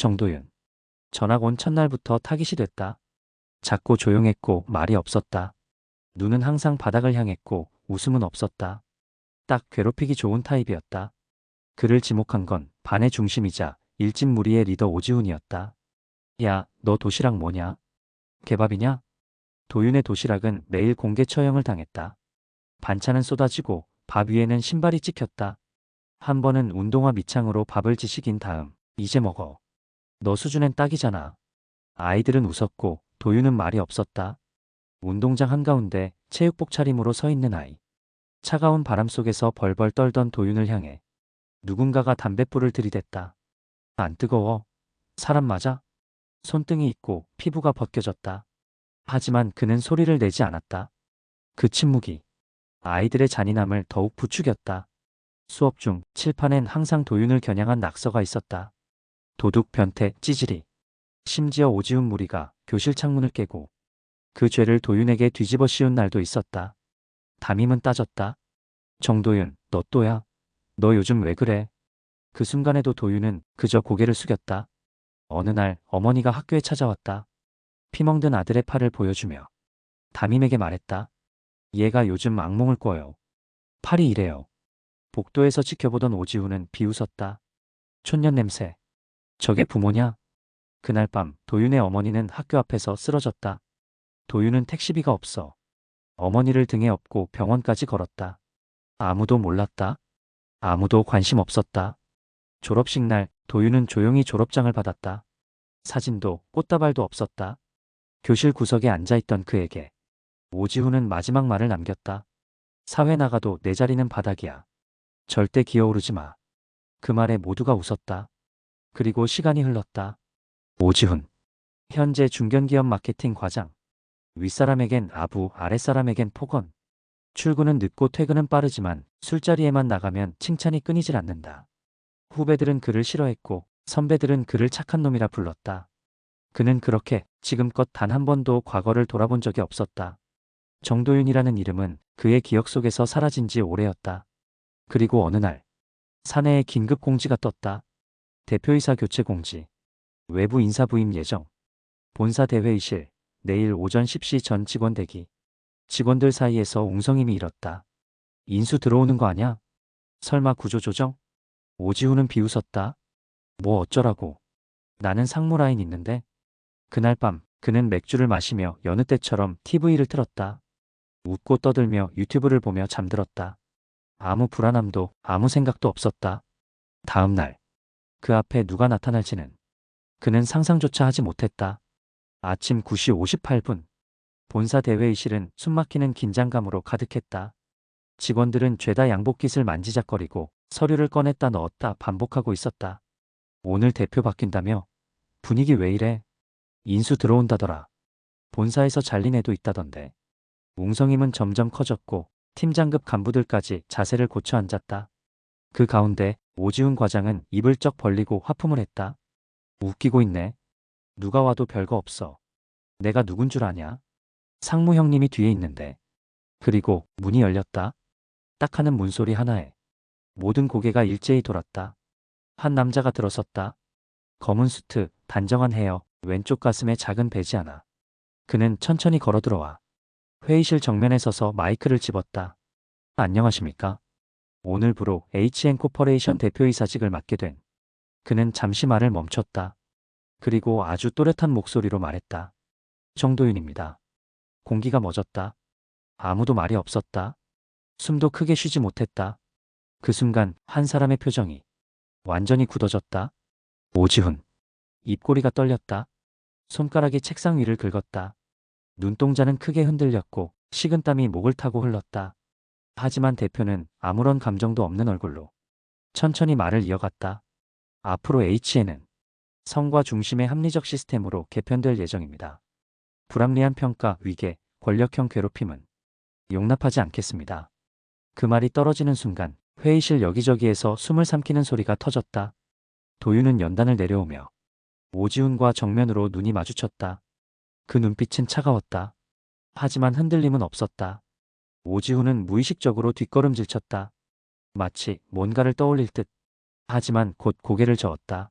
정도윤. 전학 온 첫날부터 타깃이 됐다. 작고 조용했고 말이 없었다. 눈은 항상 바닥을 향했고 웃음은 없었다. 딱 괴롭히기 좋은 타입이었다. 그를 지목한 건 반의 중심이자 일진 무리의 리더 오지훈이었다. 야, 너 도시락 뭐냐? 개밥이냐? 도윤의 도시락은 매일 공개 처형을 당했다. 반찬은 쏟아지고 밥 위에는 신발이 찍혔다. 한 번은 운동화 밑창으로 밥을 지식인 다음 이제 먹어. 너 수준엔 딱이잖아. 아이들은 웃었고 도윤은 말이 없었다. 운동장 한가운데 체육복 차림으로 서 있는 아이. 차가운 바람 속에서 벌벌 떨던 도윤을 향해 누군가가 담뱃불을 들이댔다. 안 뜨거워? 사람 맞아? 손등이 있고 피부가 벗겨졌다. 하지만 그는 소리를 내지 않았다. 그 침묵이 아이들의 잔인함을 더욱 부추겼다. 수업 중 칠판엔 항상 도윤을 겨냥한 낙서가 있었다. 도둑, 변태, 찌질이. 심지어 오지훈 무리가 교실 창문을 깨고 그 죄를 도윤에게 뒤집어 씌운 날도 있었다. 담임은 따졌다. 정도윤, 너 또야? 너 요즘 왜 그래? 그 순간에도 도윤은 그저 고개를 숙였다. 어느 날 어머니가 학교에 찾아왔다. 피멍든 아들의 팔을 보여주며 담임에게 말했다. 얘가 요즘 악몽을 꿔요. 팔이 이래요. 복도에서 지켜보던 오지훈은 비웃었다. 촌년 냄새. 저게 부모냐? 그날 밤 도윤의 어머니는 학교 앞에서 쓰러졌다. 도윤은 택시비가 없어 어머니를 등에 업고 병원까지 걸었다. 아무도 몰랐다. 아무도 관심 없었다. 졸업식 날 도윤은 조용히 졸업장을 받았다. 사진도 꽃다발도 없었다. 교실 구석에 앉아있던 그에게 오지훈은 마지막 말을 남겼다. 사회 나가도 내 자리는 바닥이야. 절대 기어오르지 마. 그 말에 모두가 웃었다. 그리고 시간이 흘렀다. 오지훈. 현재 중견기업 마케팅 과장. 윗사람에겐 아부, 아랫사람에겐 폭언. 출근은 늦고 퇴근은 빠르지만 술자리에만 나가면 칭찬이 끊이질 않는다. 후배들은 그를 싫어했고 선배들은 그를 착한 놈이라 불렀다. 그는 그렇게 지금껏 단 한 번도 과거를 돌아본 적이 없었다. 정도윤이라는 이름은 그의 기억 속에서 사라진 지 오래였다. 그리고 어느 날 사내에 긴급 공지가 떴다. 대표이사 교체 공지. 외부 인사 부임 예정. 본사 대회의실. 내일 오전 10시 전 직원 대기. 직원들 사이에서 웅성임이 일었다. 인수 들어오는 거 아냐? 설마 구조조정? 오지훈은 비웃었다. 뭐 어쩌라고. 나는 상무 라인 있는데. 그날 밤 그는 맥주를 마시며 여느 때처럼 TV를 틀었다. 웃고 떠들며 유튜브를 보며 잠들었다. 아무 불안함도 아무 생각도 없었다. 다음 날 그 앞에 누가 나타날지는 그는 상상조차 하지 못했다. 아침 9시 58분. 본사 대회의실은 숨막히는 긴장감으로 가득했다. 직원들은 죄다 양복깃을 만지작거리고 서류를 꺼냈다 넣었다 반복하고 있었다. 오늘 대표 바뀐다며? 분위기 왜 이래? 인수 들어온다더라. 본사에서 잘린 애도 있다던데. 웅성임은 점점 커졌고 팀장급 간부들까지 자세를 고쳐 앉았다. 그 가운데 오지훈 과장은 입을 쩍 벌리고 화품을 했다. 웃기고 있네. 누가 와도 별거 없어. 내가 누군 줄 아냐? 상무 형님이 뒤에 있는데. 그리고 문이 열렸다. 딱 하는 문소리 하나에 모든 고개가 일제히 돌았다. 한 남자가 들어섰다. 검은 수트, 단정한 헤어, 왼쪽 가슴에 작은 배지 하나. 그는 천천히 걸어 들어와 회의실 정면에 서서 마이크를 집었다. 안녕하십니까? 오늘부로 HN코퍼레이션 대표이사직을 맡게 된. 그는 잠시 말을 멈췄다. 그리고 아주 또렷한 목소리로 말했다. 정도윤입니다. 공기가 멎었다. 아무도 말이 없었다. 숨도 크게 쉬지 못했다. 그 순간 한 사람의 표정이 완전히 굳어졌다. 오지훈. 입꼬리가 떨렸다. 손가락이 책상 위를 긁었다. 눈동자는 크게 흔들렸고 식은땀이 목을 타고 흘렀다. 하지만 대표는 아무런 감정도 없는 얼굴로 천천히 말을 이어갔다. 앞으로 HN은 성과 중심의 합리적 시스템으로 개편될 예정입니다. 불합리한 평가, 위계, 권력형 괴롭힘은 용납하지 않겠습니다. 그 말이 떨어지는 순간 회의실 여기저기에서 숨을 삼키는 소리가 터졌다. 도윤은 연단을 내려오며 오지훈과 정면으로 눈이 마주쳤다. 그 눈빛은 차가웠다. 하지만 흔들림은 없었다. 오지훈은 무의식적으로 뒷걸음질 쳤다. 마치 뭔가를 떠올릴 듯. 하지만 곧 고개를 저었다.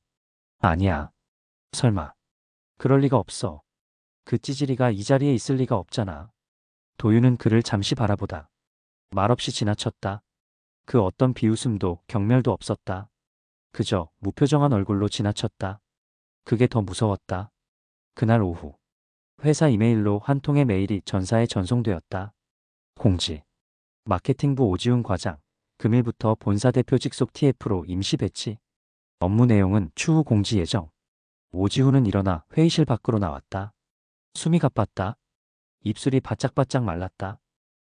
아니야. 설마. 그럴 리가 없어. 그 찌질이가 이 자리에 있을 리가 없잖아. 도윤은 그를 잠시 바라보다 말없이 지나쳤다. 그 어떤 비웃음도 경멸도 없었다. 그저 무표정한 얼굴로 지나쳤다. 그게 더 무서웠다. 그날 오후 회사 이메일로 한 통의 메일이 전사에 전송되었다. 공지. 마케팅부 오지훈 과장. 금일부터 본사 대표 직속 TF로 임시 배치. 업무 내용은 추후 공지 예정. 오지훈은 일어나 회의실 밖으로 나왔다. 숨이 가빴다. 입술이 바짝바짝 말랐다.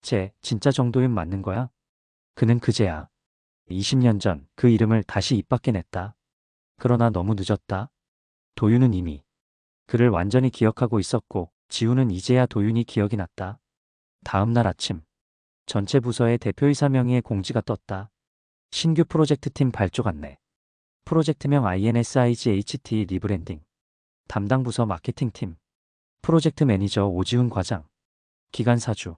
쟤 진짜 정도윤 맞는 거야? 그는 그제야 20년 전 그 이름을 다시 입 밖에 냈다. 그러나 너무 늦었다. 도윤은 이미 그를 완전히 기억하고 있었고 지훈은 이제야 도윤이 기억이 났다. 다음 날 아침 전체 부서의 대표이사 명의의 공지가 떴다. 신규 프로젝트팀 발족 안내. 프로젝트명 INSIGHT 리브랜딩. 담당 부서 마케팅팀. 프로젝트 매니저 오지훈 과장. 기간 4주.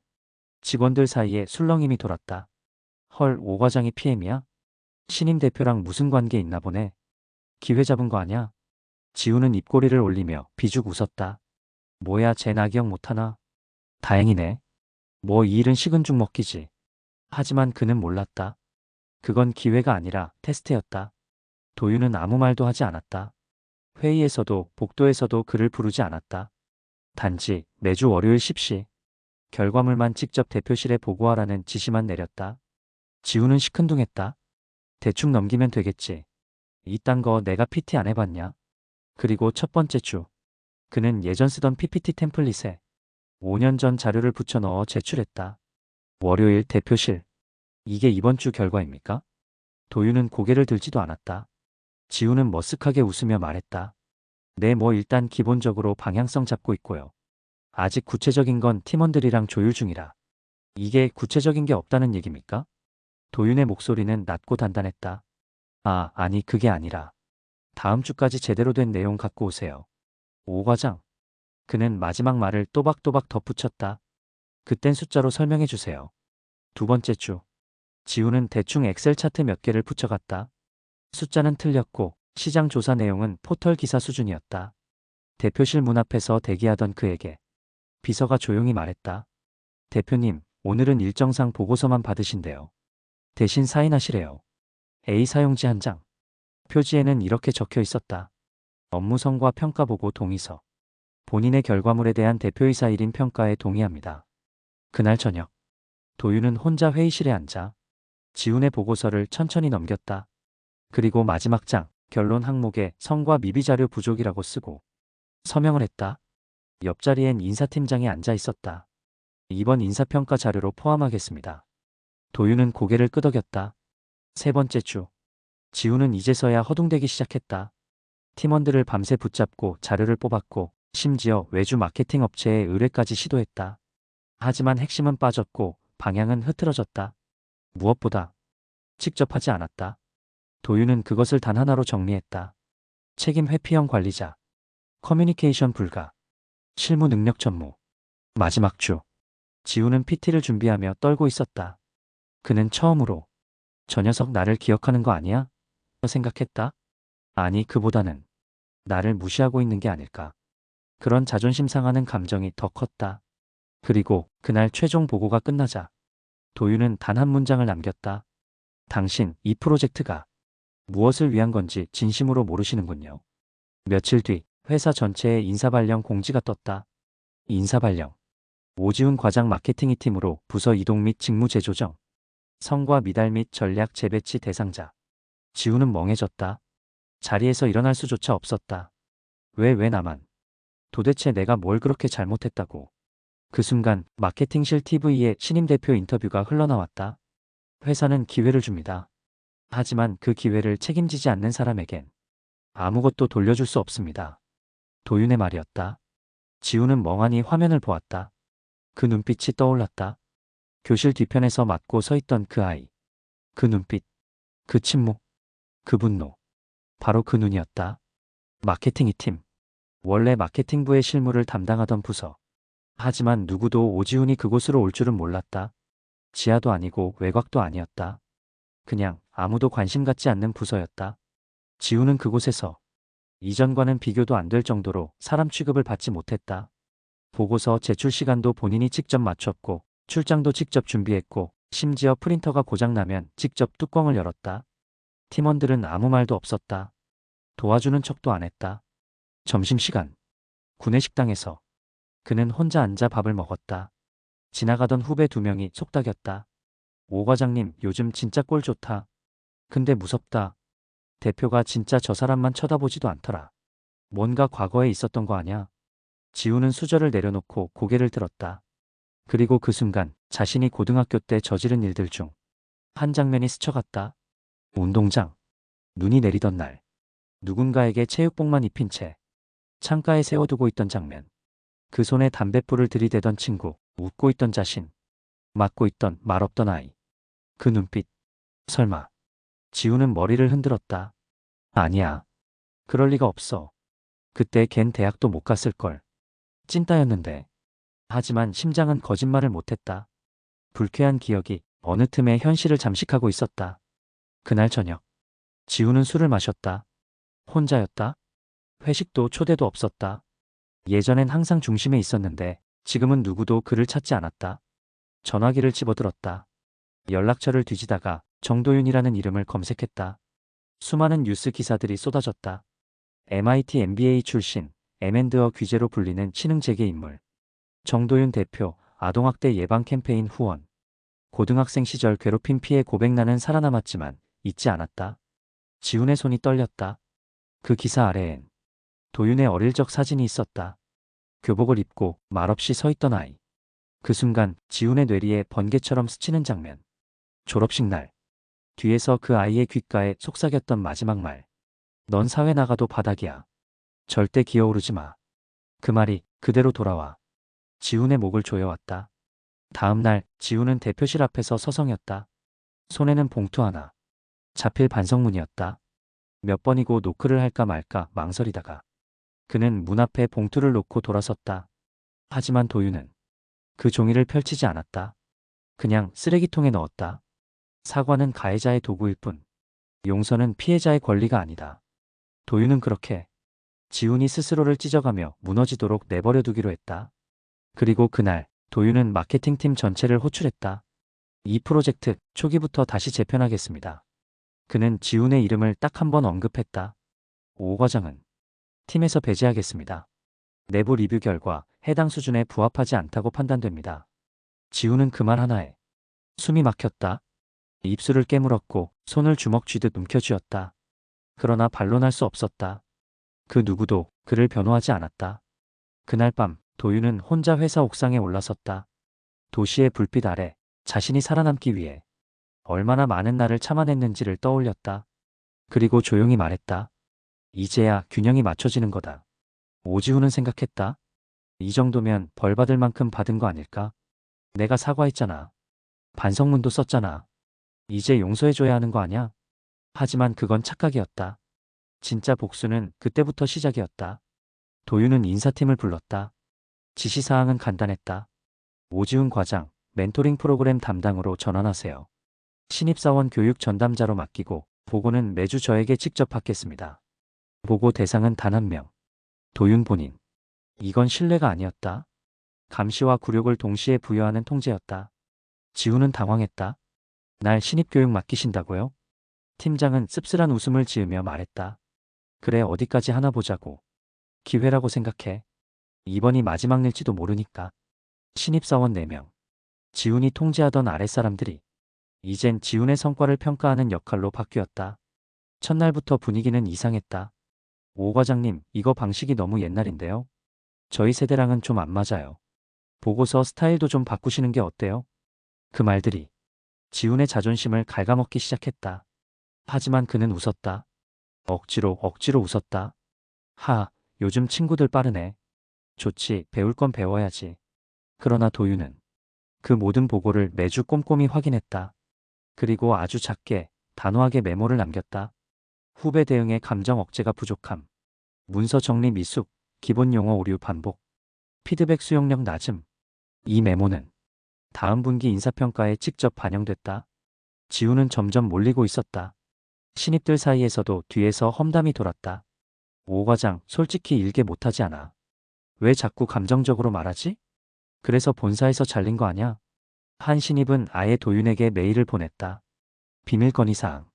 직원들 사이에 술렁임이 돌았다. 헐, 오 과장이 PM이야? 신임 대표랑 무슨 관계 있나 보네. 기회 잡은 거 아냐? 지훈은 입꼬리를 올리며 비죽 웃었다. 뭐야, 쟤 나 기억 못하나? 다행이네. 뭐 이 일은 식은 죽 먹기지. 하지만 그는 몰랐다. 그건 기회가 아니라 테스트였다. 도윤은 아무 말도 하지 않았다. 회의에서도 복도에서도 그를 부르지 않았다. 단지 매주 월요일 10시 결과물만 직접 대표실에 보고하라는 지시만 내렸다. 지훈은 시큰둥했다. 대충 넘기면 되겠지. 이딴 거 내가 PT 안 해봤냐? 그리고 첫 번째 주 그는 예전 쓰던 PPT 템플릿에 5년 전 자료를 붙여 넣어 제출했다. 월요일 대표실. 이게 이번 주 결과입니까? 도윤은 고개를 들지도 않았다. 지훈은 머쓱하게 웃으며 말했다. 네, 뭐 일단 기본적으로 방향성 잡고 있고요. 아직 구체적인 건 팀원들이랑 조율 중이라. 이게 구체적인 게 없다는 얘기입니까? 도윤의 목소리는 낮고 단단했다. 아, 아니 그게 아니라 다음 주까지 제대로 된 내용 갖고 오세요. 오 과장. 그는 마지막 말을 또박또박 덧붙였다. 그땐 숫자로 설명해 주세요. 두 번째 주. 지훈은 대충 엑셀 차트 몇 개를 붙여갔다. 숫자는 틀렸고 시장 조사 내용은 포털 기사 수준이었다. 대표실 문 앞에서 대기하던 그에게 비서가 조용히 말했다. 대표님, 오늘은 일정상 보고서만 받으신대요. 대신 사인하시래요. A 사용지 한 장. 표지에는 이렇게 적혀 있었다. 업무 성과 평가 보고 동의서. 본인의 결과물에 대한 대표이사 1인 평가에 동의합니다. 그날 저녁 도윤은 혼자 회의실에 앉아 지훈의 보고서를 천천히 넘겼다. 그리고 마지막 장 결론 항목에 성과 미비 자료 부족이라고 쓰고 서명을 했다. 옆자리엔 인사팀장이 앉아 있었다. 이번 인사평가 자료로 포함하겠습니다. 도윤은 고개를 끄덕였다. 세 번째 주 지훈은 이제서야 허둥대기 시작했다. 팀원들을 밤새 붙잡고 자료를 뽑았고 심지어 외주 마케팅 업체에 의뢰까지 시도했다. 하지만 핵심은 빠졌고 방향은 흐트러졌다. 무엇보다 직접 하지 않았다. 도윤은 그것을 단 하나로 정리했다. 책임 회피형 관리자, 커뮤니케이션 불가, 실무 능력 전무. 마지막 주 지훈은 PT를 준비하며 떨고 있었다. 그는 처음으로 저 녀석 나를 기억하는 거 아니야? 생각했다. 아니, 그보다는 나를 무시하고 있는 게 아닐까. 그런 자존심 상하는 감정이 더 컸다. 그리고 그날 최종 보고가 끝나자 도윤은 단 한 문장을 남겼다. 당신, 이 프로젝트가 무엇을 위한 건지 진심으로 모르시는군요. 며칠 뒤 회사 전체에 인사발령 공지가 떴다. 인사발령. 오지훈 과장 마케팅 팀으로 부서 이동 및 직무 재조정. 성과 미달 및 전략 재배치 대상자. 지훈은 멍해졌다. 자리에서 일어날 수조차 없었다. 왜 나만? 도대체 내가 뭘 그렇게 잘못했다고. 그 순간 마케팅실 TV에 신임 대표 인터뷰가 흘러나왔다. 회사는 기회를 줍니다. 하지만 그 기회를 책임지지 않는 사람에겐 아무것도 돌려줄 수 없습니다. 도윤의 말이었다. 지훈은 멍하니 화면을 보았다. 그 눈빛이 떠올랐다. 교실 뒤편에서 맞고 서 있던 그 아이. 그 눈빛, 그 침묵, 그 분노. 바로 그 눈이었다. 마케팅 2팀. 원래 마케팅부의 실무를 담당하던 부서. 하지만 누구도 오지훈이 그곳으로 올 줄은 몰랐다. 지하도 아니고 외곽도 아니었다. 그냥 아무도 관심 갖지 않는 부서였다. 지훈은 그곳에서 이전과는 비교도 안 될 정도로 사람 취급을 받지 못했다. 보고서 제출 시간도 본인이 직접 맞췄고 출장도 직접 준비했고 심지어 프린터가 고장나면 직접 뚜껑을 열었다. 팀원들은 아무 말도 없었다. 도와주는 척도 안 했다. 점심시간. 구내식당에서 그는 혼자 앉아 밥을 먹었다. 지나가던 후배 2명이 속닥였다. 오 과장님, 요즘 진짜 꼴 좋다. 근데 무섭다. 대표가 진짜 저 사람만 쳐다보지도 않더라. 뭔가 과거에 있었던 거 아냐? 지우는 수저를 내려놓고 고개를 들었다. 그리고 그 순간 자신이 고등학교 때 저지른 일들 중 한 장면이 스쳐갔다. 운동장. 눈이 내리던 날. 누군가에게 체육복만 입힌 채 창가에 세워두고 있던 장면. 그 손에 담뱃불을 들이대던 친구, 웃고 있던 자신, 맞고 있던 말없던 아이. 그 눈빛. 설마. 지우는 머리를 흔들었다. 아니야. 그럴 리가 없어. 그때 걘 대학도 못 갔을걸. 찐따였는데. 하지만 심장은 거짓말을 못했다. 불쾌한 기억이 어느 틈에 현실을 잠식하고 있었다. 그날 저녁. 지우는 술을 마셨다. 혼자였다. 회식도 초대도 없었다. 예전엔 항상 중심에 있었는데 지금은 누구도 그를 찾지 않았다. 전화기를 집어들었다. 연락처를 뒤지다가 정도윤이라는 이름을 검색했다. 수많은 뉴스 기사들이 쏟아졌다. MIT MBA 출신, M&A 귀재로 불리는 치능재계 인물. 정도윤 대표, 아동학대 예방 캠페인 후원. 고등학생 시절 괴롭힘 피해 고백란은 살아남았지만 잊지 않았다. 지훈의 손이 떨렸다. 그 기사 아래엔 도윤의 어릴 적 사진이 있었다. 교복을 입고 말없이 서 있던 아이. 그 순간 지훈의 뇌리에 번개처럼 스치는 장면. 졸업식 날. 뒤에서 그 아이의 귓가에 속삭였던 마지막 말. 넌 사회 나가도 바닥이야. 절대 기어오르지 마. 그 말이 그대로 돌아와 지훈의 목을 조여왔다. 다음 날 지훈은 대표실 앞에서 서성였다. 손에는 봉투 하나. 자필 반성문이었다. 몇 번이고 노크를 할까 말까 망설이다가 그는 문 앞에 봉투를 놓고 돌아섰다. 하지만 도윤은 그 종이를 펼치지 않았다. 그냥 쓰레기통에 넣었다. 사과는 가해자의 도구일 뿐. 용서는 피해자의 권리가 아니다. 도윤은 그렇게 지훈이 스스로를 찢어가며 무너지도록 내버려두기로 했다. 그리고 그날 도윤은 마케팅팀 전체를 호출했다. 이 프로젝트 초기부터 다시 재편하겠습니다. 그는 지훈의 이름을 딱 한 번 언급했다. 오 과장은 팀에서 배제하겠습니다. 내부 리뷰 결과 해당 수준에 부합하지 않다고 판단됩니다. 지훈은 그 말 하나에 숨이 막혔다. 입술을 깨물었고 손을 주먹 쥐듯 움켜쥐었다. 그러나 반론할 수 없었다. 그 누구도 그를 변호하지 않았다. 그날 밤 도윤은 혼자 회사 옥상에 올라섰다. 도시의 불빛 아래 자신이 살아남기 위해 얼마나 많은 날을 참아냈는지를 떠올렸다. 그리고 조용히 말했다. 이제야 균형이 맞춰지는 거다. 오지훈은 생각했다. 이 정도면 벌 받을 만큼 받은 거 아닐까? 내가 사과했잖아. 반성문도 썼잖아. 이제 용서해줘야 하는 거 아냐? 하지만 그건 착각이었다. 진짜 복수는 그때부터 시작이었다. 도윤은 인사팀을 불렀다. 지시사항은 간단했다. 오지훈 과장, 멘토링 프로그램 담당으로 전환하세요. 신입사원 교육 전담자로 맡기고 보고는 매주 저에게 직접 받겠습니다. 보고 대상은 단 한 명. 도윤 본인. 이건 신뢰가 아니었다. 감시와 굴욕을 동시에 부여하는 통제였다. 지훈은 당황했다. 날 신입교육 맡기신다고요? 팀장은 씁쓸한 웃음을 지으며 말했다. 그래 어디까지 하나 보자고. 기회라고 생각해. 이번이 마지막 일지도 모르니까. 신입사원 4명. 지훈이 통제하던 아랫사람들이 이젠 지훈의 성과를 평가하는 역할로 바뀌었다. 첫날부터 분위기는 이상했다. 오 과장님, 이거 방식이 너무 옛날인데요? 저희 세대랑은 좀 안 맞아요. 보고서 스타일도 좀 바꾸시는 게 어때요? 그 말들이 지훈의 자존심을 갉아먹기 시작했다. 하지만 그는 웃었다. 억지로 웃었다. 요즘 친구들 빠르네. 좋지, 배울 건 배워야지. 그러나 도윤은 그 모든 보고를 매주 꼼꼼히 확인했다. 그리고 아주 작게, 단호하게 메모를 남겼다. 후배 대응에 감정 억제가 부족함. 문서 정리 미숙, 기본 용어 오류 반복. 피드백 수용력 낮음. 이 메모는 다음 분기 인사평가에 직접 반영됐다. 지훈은 점점 몰리고 있었다. 신입들 사이에서도 뒤에서 험담이 돌았다. 오 과장, 솔직히 일개 못하지 않아. 왜 자꾸 감정적으로 말하지? 그래서 본사에서 잘린 거 아냐? 한 신입은 아예 도윤에게 메일을 보냈다. 비밀 건의사항.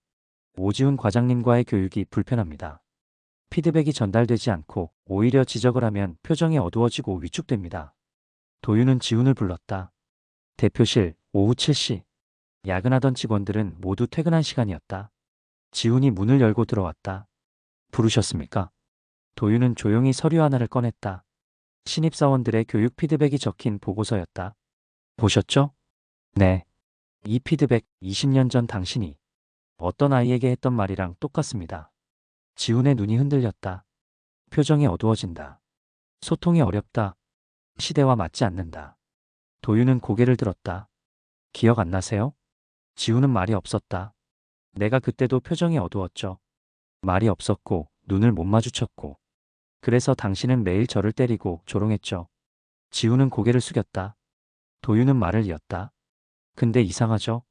오지훈 과장님과의 교육이 불편합니다. 피드백이 전달되지 않고 오히려 지적을 하면 표정이 어두워지고 위축됩니다. 도윤은 지훈을 불렀다. 대표실 오후 7시. 야근하던 직원들은 모두 퇴근한 시간이었다. 지훈이 문을 열고 들어왔다. 부르셨습니까? 도윤은 조용히 서류 하나를 꺼냈다. 신입사원들의 교육 피드백이 적힌 보고서였다. 보셨죠? 네. 이 피드백 20년 전 당신이 어떤 아이에게 했던 말이랑 똑같습니다. 지훈의 눈이 흔들렸다. 표정이 어두워진다. 소통이 어렵다. 시대와 맞지 않는다. 도윤은 고개를 들었다. 기억 안 나세요? 지훈은 말이 없었다. 내가 그때도 표정이 어두웠죠. 말이 없었고 눈을 못 마주쳤고. 그래서 당신은 매일 저를 때리고 조롱했죠. 지훈은 고개를 숙였다. 도윤은 말을 이었다. 근데 이상하죠?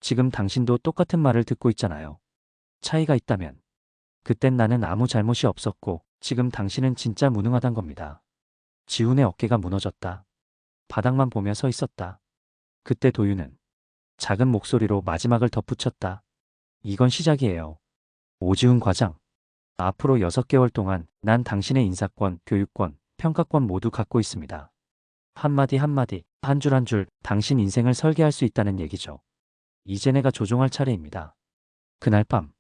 지금 당신도 똑같은 말을 듣고 있잖아요. 차이가 있다면. 그땐 나는 아무 잘못이 없었고 지금 당신은 진짜 무능하단 겁니다. 지훈의 어깨가 무너졌다. 바닥만 보며 서 있었다. 그때 도윤은 작은 목소리로 마지막을 덧붙였다. 이건 시작이에요. 오지훈 과장. 앞으로 6개월 동안 난 당신의 인사권, 교육권, 평가권 모두 갖고 있습니다. 한마디 한마디, 한 줄 한 줄 당신 인생을 설계할 수 있다는 얘기죠. 이제 내가 조종할 차례입니다. 그날 밤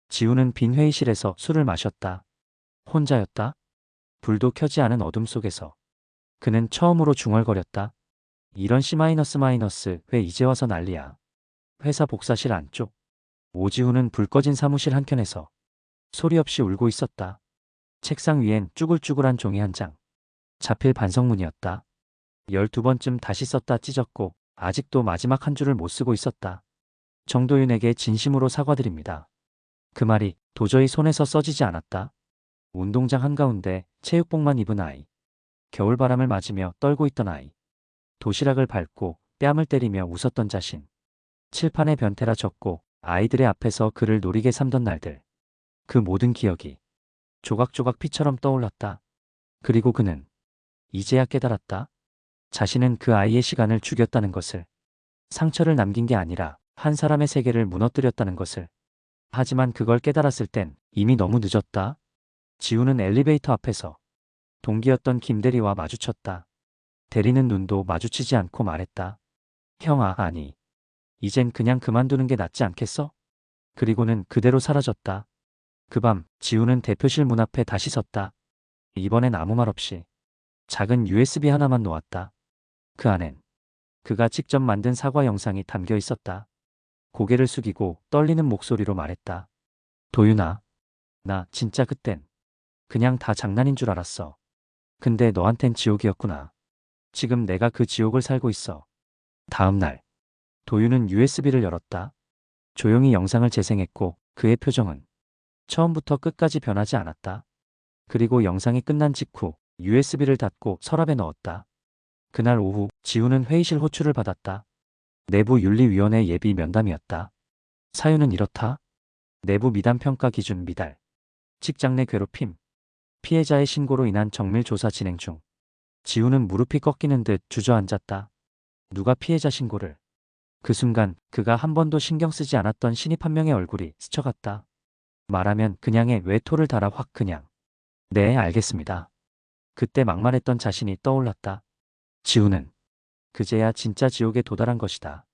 지훈은 빈 회의실에서 술을 마셨다. 혼자였다. 불도 켜지 않은 어둠 속에서 그는 처음으로 중얼거렸다. 이런 C-, 왜 이제 와서 난리야. 회사 복사실 안쪽. 오지훈은 불 꺼진 사무실 한켠에서 소리 없이 울고 있었다. 책상 위엔 쭈글쭈글한 종이 한 장. 자필 반성문이었다. 12번쯤 다시 썼다 찢었고 아직도 마지막 한 줄을 못 쓰고 있었다. 정도윤에게 진심으로 사과드립니다. 그 말이 도저히 손에서 써지지 않았다. 운동장 한가운데 체육복만 입은 아이. 겨울바람을 맞으며 떨고 있던 아이. 도시락을 밟고 뺨을 때리며 웃었던 자신. 칠판에 변태라 적고 아이들의 앞에서 그를 노리게 삼던 날들. 그 모든 기억이 조각조각 피처럼 떠올랐다. 그리고 그는 이제야 깨달았다. 자신은 그 아이의 시간을 죽였다는 것을. 상처를 남긴 게 아니라 한 사람의 세계를 무너뜨렸다는 것을. 하지만 그걸 깨달았을 땐 이미 너무 늦었다. 지훈은 엘리베이터 앞에서 동기였던 김대리와 마주쳤다. 대리는 눈도 마주치지 않고 말했다. 형아, 아니. 이젠 그냥 그만두는 게 낫지 않겠어? 그리고는 그대로 사라졌다. 그 밤 지훈은 대표실 문 앞에 다시 섰다. 이번엔 아무 말 없이 작은 USB 하나만 놓았다. 그 안엔 그가 직접 만든 사과 영상이 담겨 있었다. 고개를 숙이고 떨리는 목소리로 말했다. 도윤아, 나 진짜 그땐 그냥 다 장난인 줄 알았어. 근데 너한텐 지옥이었구나. 지금 내가 그 지옥을 살고 있어. 다음 날 도윤은 USB를 열었다. 조용히 영상을 재생했고 그의 표정은 처음부터 끝까지 변하지 않았다. 그리고 영상이 끝난 직후 USB를 닫고 서랍에 넣었다. 그날 오후 지훈은 회의실 호출을 받았다. 내부 윤리위원회 예비 면담이었다. 사유는 이렇다. 내부 미담 평가 기준 미달. 직장 내 괴롭힘. 피해자의 신고로 인한 정밀 조사 진행 중. 지훈은 무릎이 꺾이는 듯 주저앉았다. 누가 피해자 신고를. 그 순간 그가 한 번도 신경 쓰지 않았던 신입 한 명의 얼굴이 스쳐갔다. 말하면 그냥의 외토를 달아 확 그냥. 네, 알겠습니다. 그때 막말했던 자신이 떠올랐다. 지훈은 그제야 진짜 지옥에 도달한 것이다.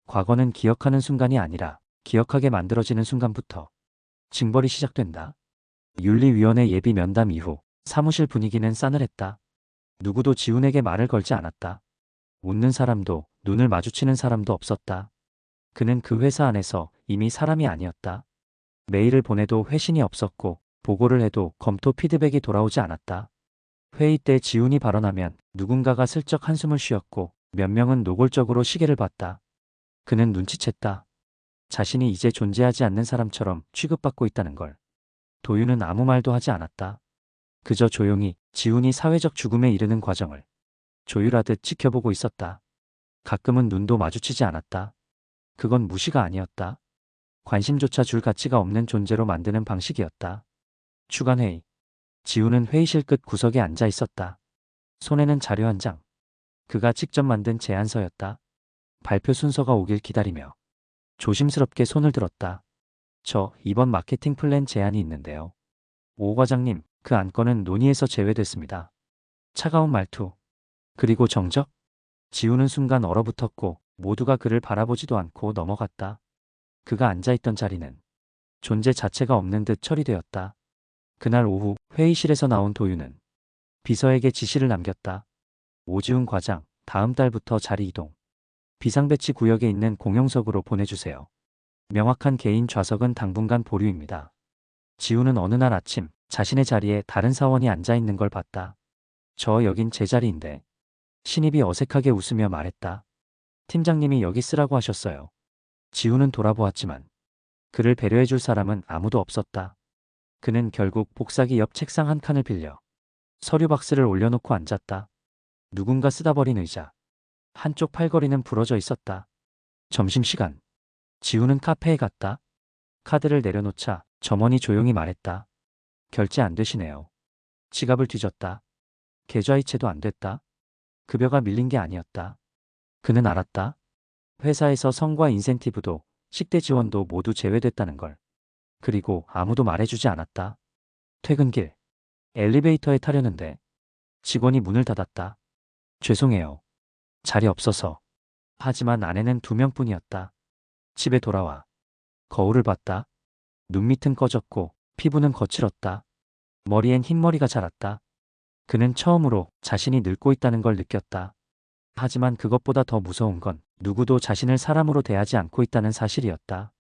과거는 기억하는 순간이 아니라 기억하게 만들어지는 순간부터 징벌이 시작된다. 윤리위원회 예비 면담 이후 사무실 분위기는 싸늘했다. 누구도 지훈에게 말을 걸지 않았다. 웃는 사람도 눈을 마주치는 사람도 없었다. 그는 그 회사 안에서 이미 사람이 아니었다. 메일을 보내도 회신이 없었고 보고를 해도 검토 피드백이 돌아오지 않았다. 회의 때 지훈이 발언하면 누군가가 슬쩍 한숨을 쉬었고 몇 명은 노골적으로 시계를 봤다. 그는 눈치챘다. 자신이 이제 존재하지 않는 사람처럼 취급받고 있다는 걸. 도윤은 아무 말도 하지 않았다. 그저 조용히 지훈이 사회적 죽음에 이르는 과정을 조율하듯 지켜보고 있었다. 가끔은 눈도 마주치지 않았다. 그건 무시가 아니었다. 관심조차 줄 가치가 없는 존재로 만드는 방식이었다. 주간회의. 지우는 회의실 끝 구석에 앉아 있었다. 손에는 자료 한 장. 그가 직접 만든 제안서였다. 발표 순서가 오길 기다리며 조심스럽게 손을 들었다. 저 이번 마케팅 플랜 제안이 있는데요. 오 과장님, 그 안건은 논의에서 제외됐습니다. 차가운 말투. 그리고 정적? 지우는 순간 얼어붙었고 모두가 그를 바라보지도 않고 넘어갔다. 그가 앉아있던 자리는 존재 자체가 없는 듯 처리되었다. 그날 오후 회의실에서 나온 도윤은 비서에게 지시를 남겼다. 오지훈 과장, 다음 달부터 자리 이동. 비상배치 구역에 있는 공용석으로 보내주세요. 명확한 개인 좌석은 당분간 보류입니다. 지우는 어느 날 아침 자신의 자리에 다른 사원이 앉아있는 걸 봤다. 저 여긴 제 자리인데. 신입이 어색하게 웃으며 말했다. 팀장님이 여기 쓰라고 하셨어요. 지우는 돌아보았지만 그를 배려해줄 사람은 아무도 없었다. 그는 결국 복사기 옆 책상 한 칸을 빌려 서류 박스를 올려놓고 앉았다. 누군가 쓰다 버린 의자. 한쪽 팔걸이는 부러져 있었다. 점심시간. 지우는 카페에 갔다. 카드를 내려놓자 점원이 조용히 말했다. 결제 안 되시네요. 지갑을 뒤졌다. 계좌이체도 안 됐다. 급여가 밀린 게 아니었다. 그는 알았다. 회사에서 성과 인센티브도 식대 지원도 모두 제외됐다는 걸. 그리고 아무도 말해주지 않았다. 퇴근길. 엘리베이터에 타려는데 직원이 문을 닫았다. 죄송해요. 자리 없어서. 하지만 아내는 2명뿐이었다. 집에 돌아와 거울을 봤다. 눈밑은 꺼졌고 피부는 거칠었다. 머리엔 흰머리가 자랐다. 그는 처음으로 자신이 늙고 있다는 걸 느꼈다. 하지만 그것보다 더 무서운 건 누구도 자신을 사람으로 대하지 않고 있다는 사실이었다.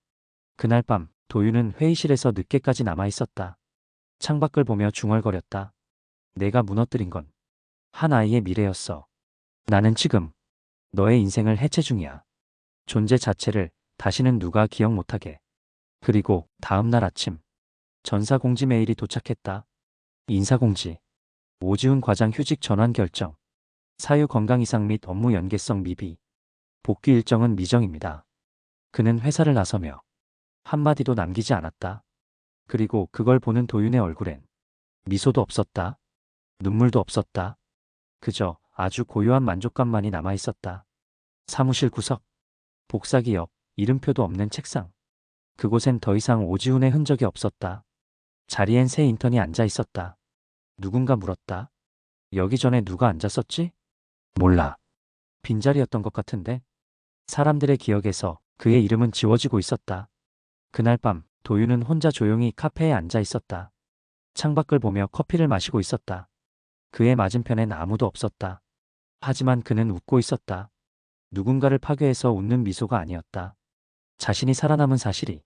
그날 밤 도윤은 회의실에서 늦게까지 남아 있었다. 창밖을 보며 중얼거렸다. 내가 무너뜨린 건 한 아이의 미래였어. 나는 지금 너의 인생을 해체 중이야. 존재 자체를 다시는 누가 기억 못하게. 그리고 다음 날 아침 전사공지 메일이 도착했다. 인사공지. 오지훈 과장 휴직 전환 결정. 사유 건강 이상 및 업무 연계성 미비. 복귀 일정은 미정입니다. 그는 회사를 나서며 한마디도 남기지 않았다. 그리고 그걸 보는 도윤의 얼굴엔 미소도 없었다. 눈물도 없었다. 그저 아주 고요한 만족감만이 남아 있었다. 사무실 구석. 복사기 옆 이름표도 없는 책상. 그곳엔 더 이상 오지훈의 흔적이 없었다. 자리엔 새 인턴이 앉아 있었다. 누군가 물었다. 여기 전에 누가 앉았었지? 몰라. 빈자리였던 것 같은데. 사람들의 기억에서 그의 이름은 지워지고 있었다. 그날 밤 도윤은 혼자 조용히 카페에 앉아 있었다. 창밖을 보며 커피를 마시고 있었다. 그의 맞은편엔 아무도 없었다. 하지만 그는 웃고 있었다. 누군가를 파괴해서 웃는 미소가 아니었다. 자신이 살아남은 사실이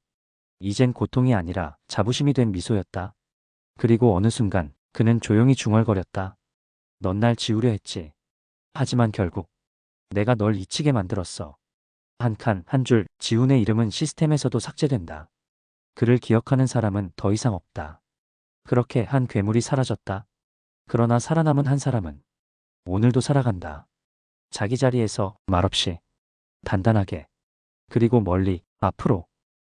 이젠 고통이 아니라 자부심이 된 미소였다. 그리고 어느 순간 그는 조용히 중얼거렸다. 넌 날 지우려 했지. 하지만 결국 내가 널 잊히게 만들었어. 한 칸, 한 줄, 지훈의 이름은 시스템에서도 삭제된다. 그를 기억하는 사람은 더 이상 없다. 그렇게 한 괴물이 사라졌다. 그러나 살아남은 한 사람은 오늘도 살아간다. 자기 자리에서 말없이, 단단하게, 그리고 멀리, 앞으로.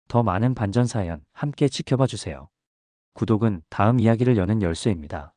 더 많은 반전 사연 함께 지켜봐 주세요. 구독은 다음 이야기를 여는 열쇠입니다.